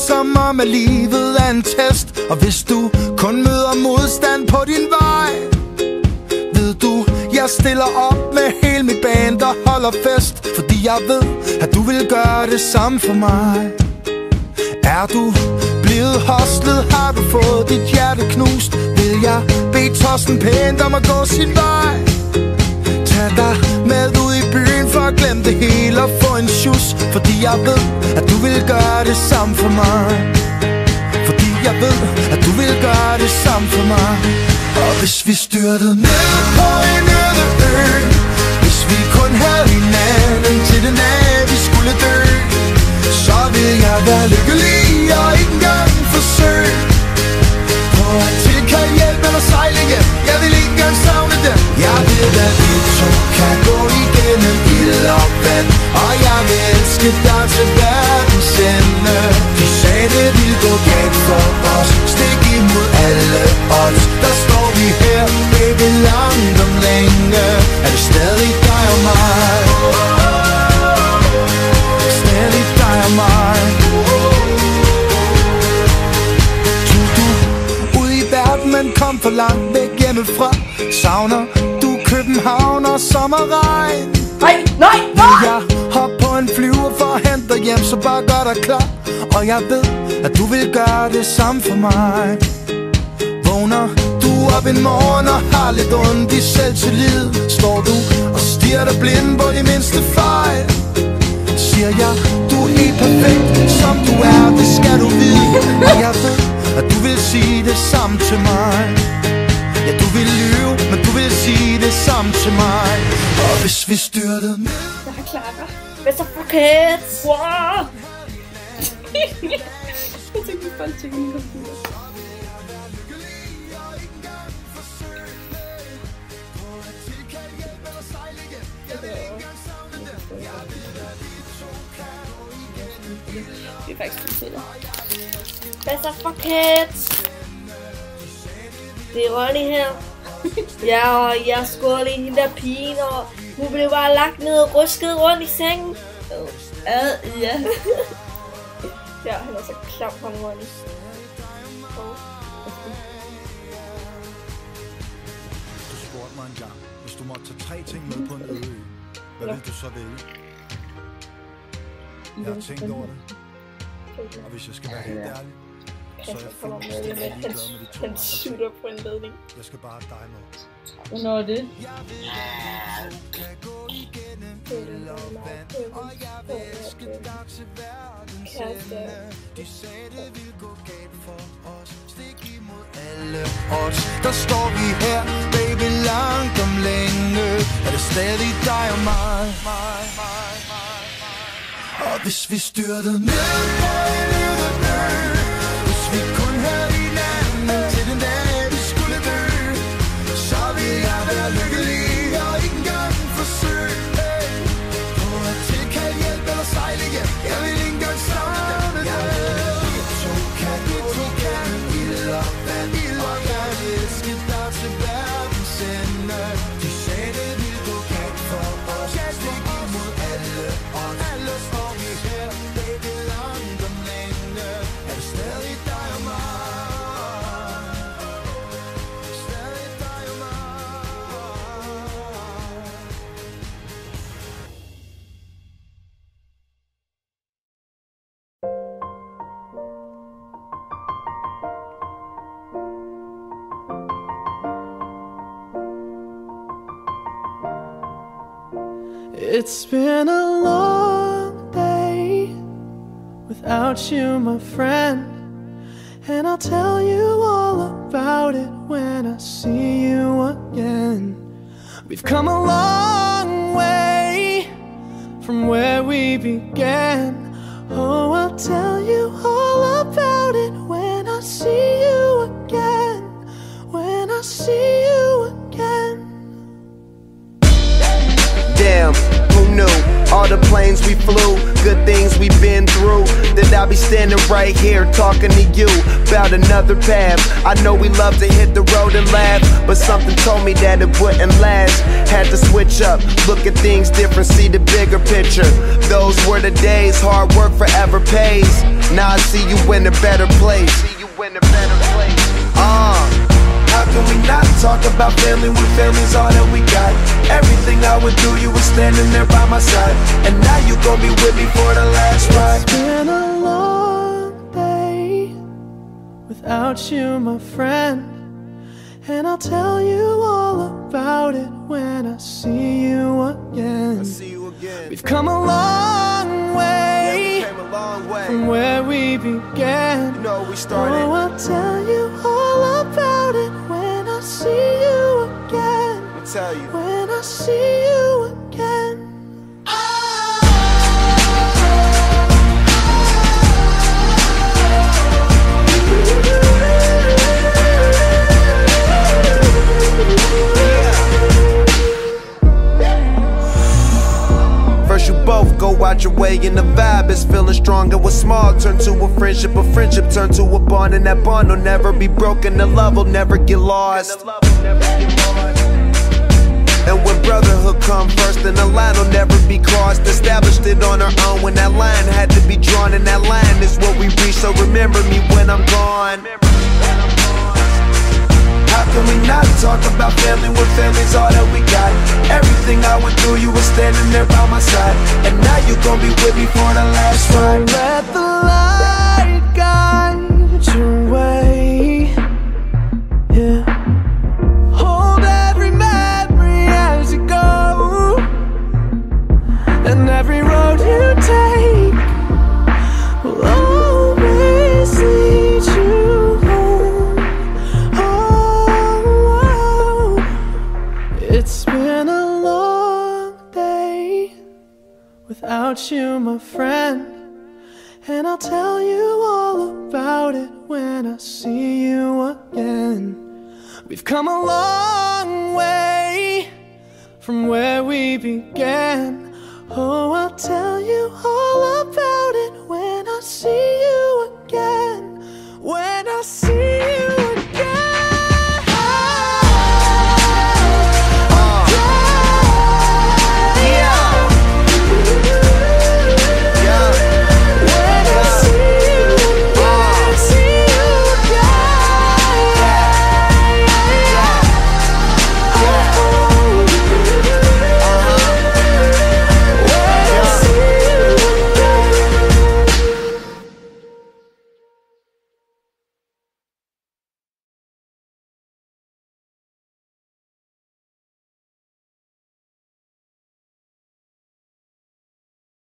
som om at livet er en test. Og hvis du kun møder modstand på din vej, ved du, jeg stiller op med hele mit band og holder fest. Fordi jeg ved, at du vil gøre det samme for mig. Er du blevet hostlet, har du fået dit hjerte knust, vil jeg bede Torsten pænt om at gå sin vej. Tag dig med ud i byen for at glemme det hele og få en sjus. Fordi jeg ved, at du vil gøre det samme for mig. Fordi jeg ved, at du vil gøre det samme for mig. Og hvis vi styrtede ned på en øde ø, hvis vi kun havde hinanden til den dag vi skulle dø, så vil jeg være lykkelig og ikke engang forsøge på at tilkalde hjælp eller sejle hjem. Jeg vil ikke engang savne dem. Jeg ved, at vi to kan gå igennem ild og vand, og jeg vil elske dig til verdens ende. De sagde det ville gå galt for os, stik imod alle odds. Der står vi her, baby, langt om længe. Er det stadig dig og mig? Stadig dig og mig. Tog du ud i verden, men kom for langt væk hjemmefra? Savner du København og sommerregn? Nej! Jeg hopper på en flyver for at hente dig hjem, så bare gør dig klar. Og jeg ved, at du vil gøre det samme for mig. Vågner du op en morgen og har lidt ondt i selvtillid, står du og stirrer dig blind på de mindste fejl. Siger jeg, du er helt perfekt, som du er, det skal du vide. Og jeg ved, at du vil sige det samme til mig. Ja, du vil lyve, men du vil sige det samme til mig. Og hvis vi styrtede ned... Jeg har klaret dig. Mr. Bucket! Wow! Jeg tænkte bare til min computer. Det er faktisk betyder. Mr. Bucket! Det er Ronny her. Ja, og jeg skårede i hende der pigen, og hun blev bare lagt ned og rusket rundt i sengen. Ja. Ja, han er så klam på Ronny. Du spurgte mig engang, hvis du måtte tage 3 ting med på en øde ø, hvad vil du så vælge? Jeg har tænkt over det, og hvis jeg skal være helt ærlig, så er jeg fuldstændig ligeglad med de 2 han shooter på en ledning. Jeg skal bare have dig med. Hvornår er det? Alle odds, der står vi her, baby, langt om længe. Er det stadig dig og mig? Og hvis vi styrtede ned på en øde ø, hvis vi kun havde hinanden til den dag vi skulle dø, så vil jeg være lykkelig og ikke engang forsøge på at tilkalde hjælp eller sejle hjem. Jeg vil ikke engang savne dig. Vi to kan gå igennem ild og vand, og jeg vil elske dig til verdens ende. De sagde det ville gå galt for os, stik imod alle odds. Alle står vi her, baby, langt om længe. Er det stadig dig og mig? Stadig dig og mig. It's been a long day without you, my friend, and I'll tell you all about it when I see you again. We've come a long way from where we began. Oh, I'll tell you all about it when I see you again. When I see you again. Damn, who knew? all the planes we flew, good things we've been through, that I'll be standing right here talking to you about another path. I know we love to hit the road and laugh, but something told me that it wouldn't last. Had to switch up, look at things different, see the bigger picture. Those were the days, hard work forever pays. Now I see you in a better place. How can we not talk about family when family's all that we got? Everything I would do, you were standing there by my side, and now you gon' be with me for the last ride. It's been a long day without you, my friend, and I'll tell you all about it when I see you again. We've come a long way, from where we began. Oh, I'll tell you all about it when I see you again. When I see you again. First you both go out your way and the vibe is feeling stronger. What's small turn to a friendship turn to a bond, and that bond will never be broken, the love will never get lost. And when brotherhood come first, then the line will never be crossed. Established it on our own when that line had to be drawn, and that line is what we reach, so remember me when I'm gone. How can we not talk about family when family's all that we got? Everything I went through, you were standing there by my side, and now you gon' be with me for the last ride. Let the light guide your way, yeah. Hold every memory as you go, and every road you take will always lead you home. Oh, it's been a long day without you, my friend, and I'll tell you all about it when I see you again. We've come a long way from where we began. Oh, I'll tell you all about it when I see you.